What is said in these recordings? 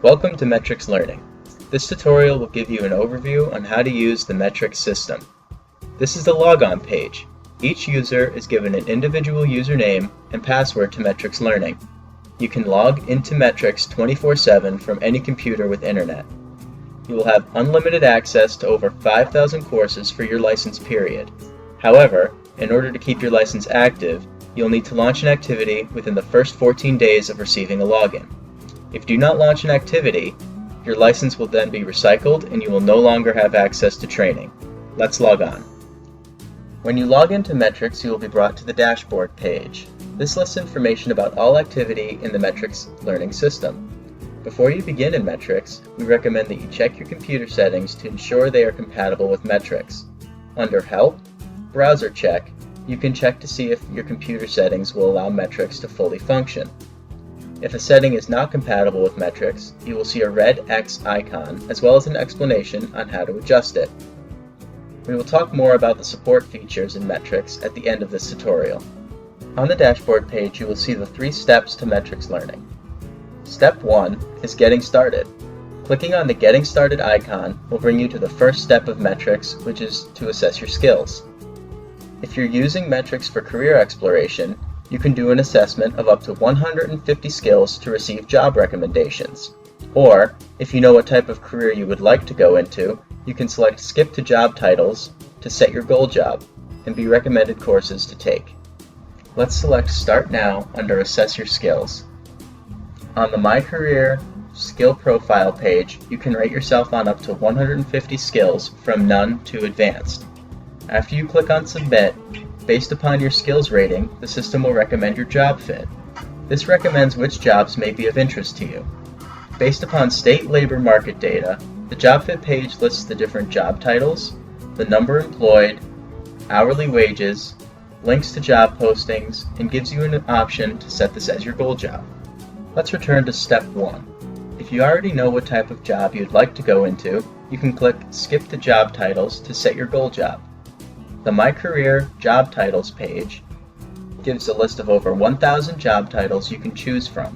Welcome to Metrics Learning. This tutorial will give you an overview on how to use the metrics system. This is the logon page. Each user is given an individual username and password to Metrics Learning. You can log into Metrics 24/7 from any computer with internet. You will have unlimited access to over 5,000 courses for your license period. However, in order to keep your license active, you'll need to launch an activity within the first 14 days of receiving a login. If you do not launch an activity, your license will then be recycled and you will no longer have access to training. Let's log on. When you log into Metrics, you will be brought to the dashboard page. This lists information about all activity in the Metrics Learning system. Before you begin in Metrics, we recommend that you check your computer settings to ensure they are compatible with Metrics. Under Help, Browser Check, you can check to see if your computer settings will allow Metrics to fully function. If a setting is not compatible with Metrics, you will see a red X icon as well as an explanation on how to adjust it. We will talk more about the support features in Metrics at the end of this tutorial. On the dashboard page, you will see the 3 steps to Metrics Learning. Step 1 is Getting Started. Clicking on the Getting Started icon will bring you to the first step of Metrics, which is to assess your skills. If you're using Metrics for career exploration, you can do an assessment of up to 150 skills to receive job recommendations. Or, if you know what type of career you would like to go into, you can select Skip to Job Titles to set your goal job and be recommended courses to take. Let's select Start Now under Assess Your Skills. On the My Career Skill Profile page, you can rate yourself on up to 150 skills from None to Advanced. After you click on Submit, based upon your skills rating, the system will recommend your job fit. This recommends which jobs may be of interest to you. Based upon state labor market data, the job fit page lists the different job titles, the number employed, hourly wages, links to job postings, and gives you an option to set this as your goal job. Let's return to Step 1. If you already know what type of job you'd like to go into, you can click Skip to Job Titles to set your goal job. The My Career Job Titles page gives a list of over 1,000 job titles you can choose from.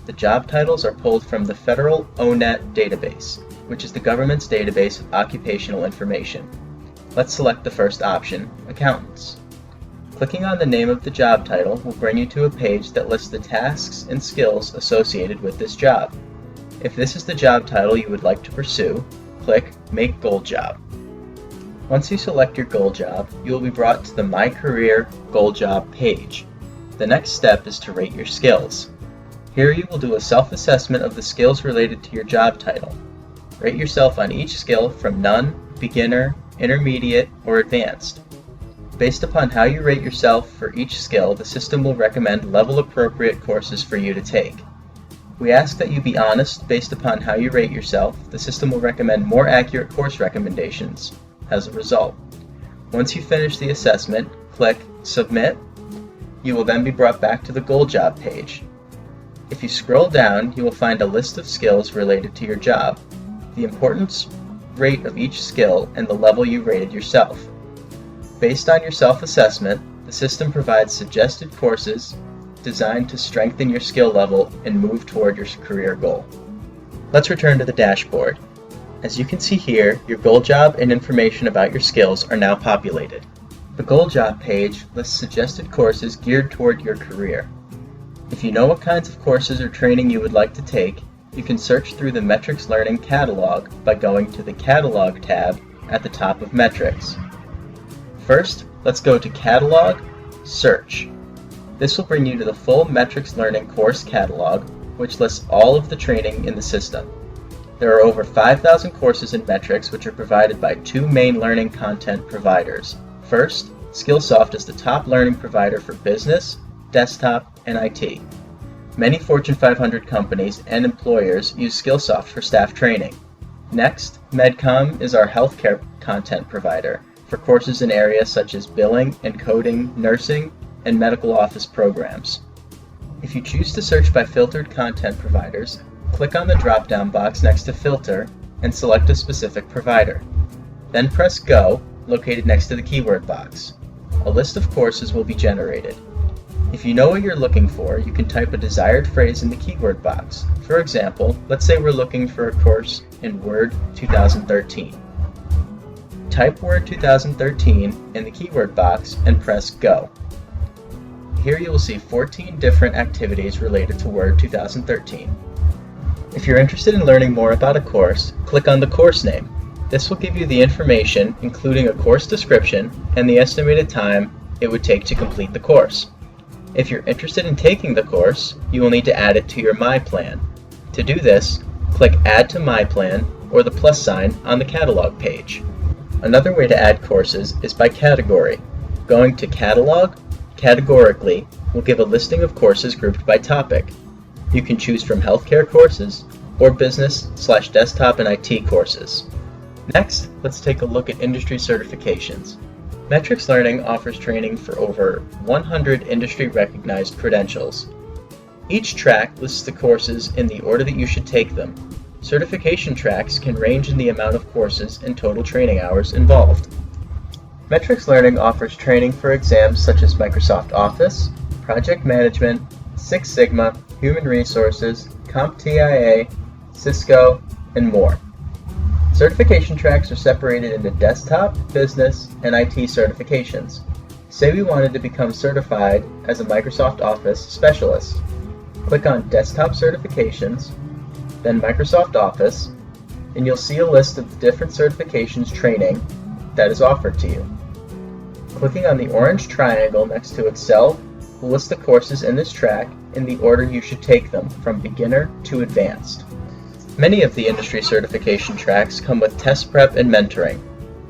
The job titles are pulled from the Federal O-Net database, which is the government's database of occupational information. Let's select the first option, Accountants. Clicking on the name of the job title will bring you to a page that lists the tasks and skills associated with this job. If this is the job title you would like to pursue, click Make Goal Job. Once you select your goal job, you will be brought to the My Career Goal Job page. The next step is to rate your skills. Here you will do a self-assessment of the skills related to your job title. Rate yourself on each skill from None, Beginner, Intermediate, or Advanced. Based upon how you rate yourself for each skill, the system will recommend level-appropriate courses for you to take. We ask that you be honest based upon how you rate yourself. The system will recommend more accurate course recommendations. As a result, once you finish the assessment, click Submit. You will then be brought back to the Goal Job page. If you scroll down, you will find a list of skills related to your job, the importance rate of each skill, and the level you rated yourself. Based on your self-assessment, the system provides suggested courses designed to strengthen your skill level and move toward your career goal. Let's return to the dashboard. As you can see here, your goal job and information about your skills are now populated. The goal job page lists suggested courses geared toward your career. If you know what kinds of courses or training you would like to take, you can search through the Metrics Learning catalog by going to the Catalog tab at the top of Metrics. First, let's go to Catalog, Search. This will bring you to the full Metrics Learning course catalog, which lists all of the training in the system. There are over 5,000 courses in Metrics which are provided by 2 main learning content providers. First, Skillsoft is the top learning provider for business, desktop, and IT. Many Fortune 500 companies and employers use Skillsoft for staff training. Next, Medcom is our healthcare content provider for courses in areas such as billing and coding, nursing, and medical office programs. If you choose to search by filtered content providers, click on the drop-down box next to Filter and select a specific provider. Then press Go, located next to the keyword box. A list of courses will be generated. If you know what you're looking for, you can type a desired phrase in the keyword box. For example, let's say we're looking for a course in Word 2013. Type Word 2013 in the keyword box and press Go. Here you will see 14 different activities related to Word 2013. If you're interested in learning more about a course, click on the course name. This will give you the information, including a course description and the estimated time it would take to complete the course. If you're interested in taking the course, you will need to add it to your My Plan. To do this, click Add to My Plan or the plus sign on the catalog page. Another way to add courses is by category. Going to Catalog, Categorically will give a listing of courses grouped by topic. You can choose from healthcare courses or business/desktop and IT courses. Next, let's take a look at industry certifications. Metrics Learning offers training for over 100 industry-recognized credentials. Each track lists the courses in the order that you should take them. Certification tracks can range in the amount of courses and total training hours involved. Metrics Learning offers training for exams such as Microsoft Office, Project Management, Six Sigma, Human Resources, CompTIA, Cisco, and more. Certification tracks are separated into desktop, business, and IT certifications. Say we wanted to become certified as a Microsoft Office specialist. Click on Desktop Certifications, then Microsoft Office, and you'll see a list of the different certifications training that is offered to you. Clicking on the orange triangle next to Excel will list the courses in this track in the order you should take them, from beginner to advanced. Many of the industry certification tracks come with test prep and mentoring.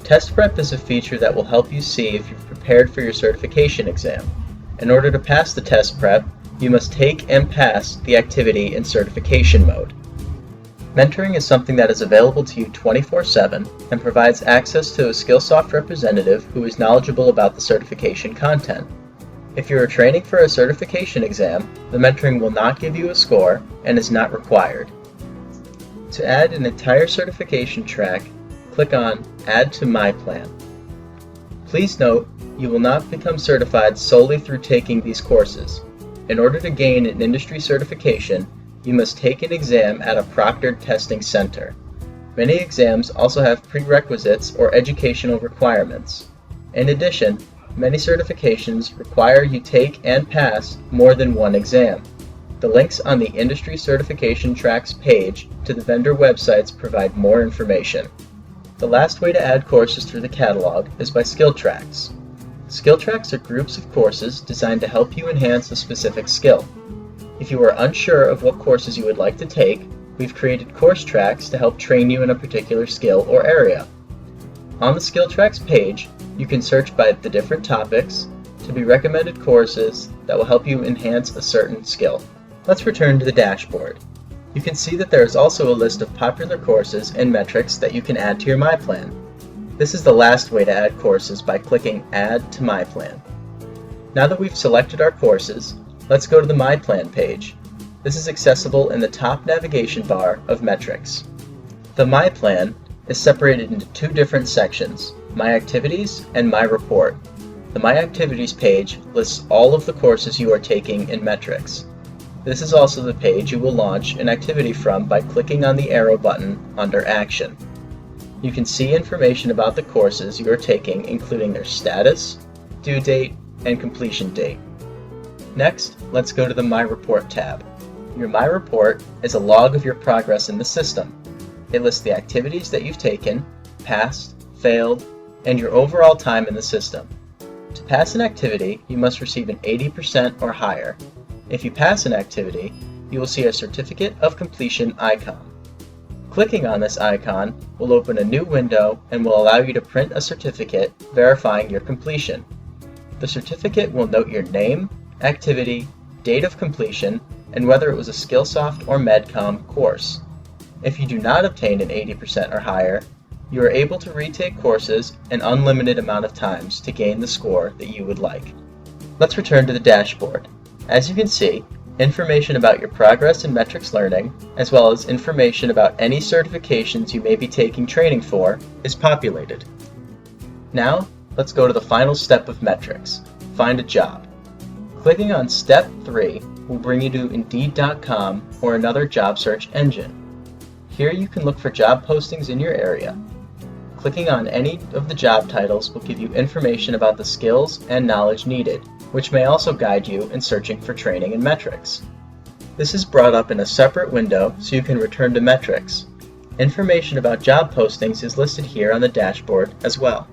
Test prep is a feature that will help you see if you've prepared for your certification exam. In order to pass the test prep, you must take and pass the activity in certification mode. Mentoring is something that is available to you 24/7 and provides access to a Skillsoft representative who is knowledgeable about the certification content. If you are training for a certification exam, the mentoring will not give you a score and is not required. To add an entire certification track, click on Add to My Plan. Please note, you will not become certified solely through taking these courses. In order to gain an industry certification, you must take an exam at a proctored testing center. Many exams also have prerequisites or educational requirements. In addition, many certifications require you take and pass more than one exam. The links on the Industry Certification Tracks page to the vendor websites provide more information. The last way to add courses through the catalog is by skill tracks. Skill tracks are groups of courses designed to help you enhance a specific skill. If you are unsure of what courses you would like to take, we've created course tracks to help train you in a particular skill or area. On the skill tracks page, you can search by the different topics to be recommended courses that will help you enhance a certain skill. Let's return to the dashboard. You can see that there is also a list of popular courses and metrics that you can add to your My Plan. This is the last way to add courses, by clicking Add to My Plan. Now that we've selected our courses, let's go to the My Plan page. This is accessible in the top navigation bar of Metrics. The My Plan is separated into two different sections, My Activities and My Report. The My Activities page lists all of the courses you are taking in Metrics. This is also the page you will launch an activity from by clicking on the arrow button under Action. You can see information about the courses you are taking, including their status, due date, and completion date. Next, let's go to the My Report tab. Your My Report is a log of your progress in the system. It lists the activities that you've taken, passed, failed, and your overall time in the system. To pass an activity, you must receive an 80% or higher. If you pass an activity, you will see a Certificate of Completion icon. Clicking on this icon will open a new window and will allow you to print a certificate verifying your completion. The certificate will note your name, activity, date of completion, and whether it was a Skillsoft or Medcom course. If you do not obtain an 80% or higher, you are able to retake courses an unlimited amount of times to gain the score that you would like. Let's return to the dashboard. As you can see, information about your progress in Metrics Learning, as well as information about any certifications you may be taking training for, is populated. Now, let's go to the final step of Metrics, find a job. Clicking on Step 3 will bring you to Indeed.com or another job search engine. Here you can look for job postings in your area. Clicking on any of the job titles will give you information about the skills and knowledge needed, which may also guide you in searching for training and metrics. This is brought up in a separate window so you can return to metrics. Information about job postings is listed here on the dashboard as well.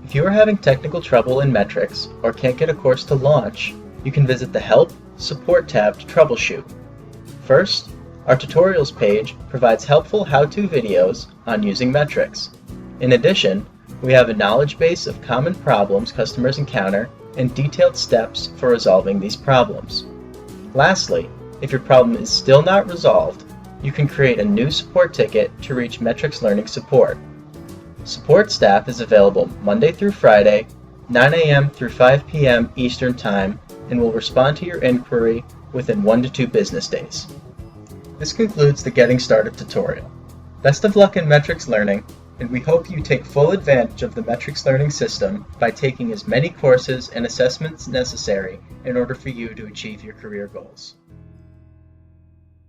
If you are having technical trouble in metrics or can't get a course to launch, you can visit the Help Support tab to troubleshoot. First, our tutorials page provides helpful how-to videos on using metrics. In addition, we have a knowledge base of common problems customers encounter and detailed steps for resolving these problems. Lastly, if your problem is still not resolved, you can create a new support ticket to reach Metrics Learning Support. Support staff is available Monday through Friday, 9 a.m. through 5 p.m. Eastern Time, and will respond to your inquiry within 1 to 2 business days. This concludes the Getting Started tutorial. Best of luck in metrics learning, and we hope you take full advantage of the metrics learning system by taking as many courses and assessments necessary in order for you to achieve your career goals.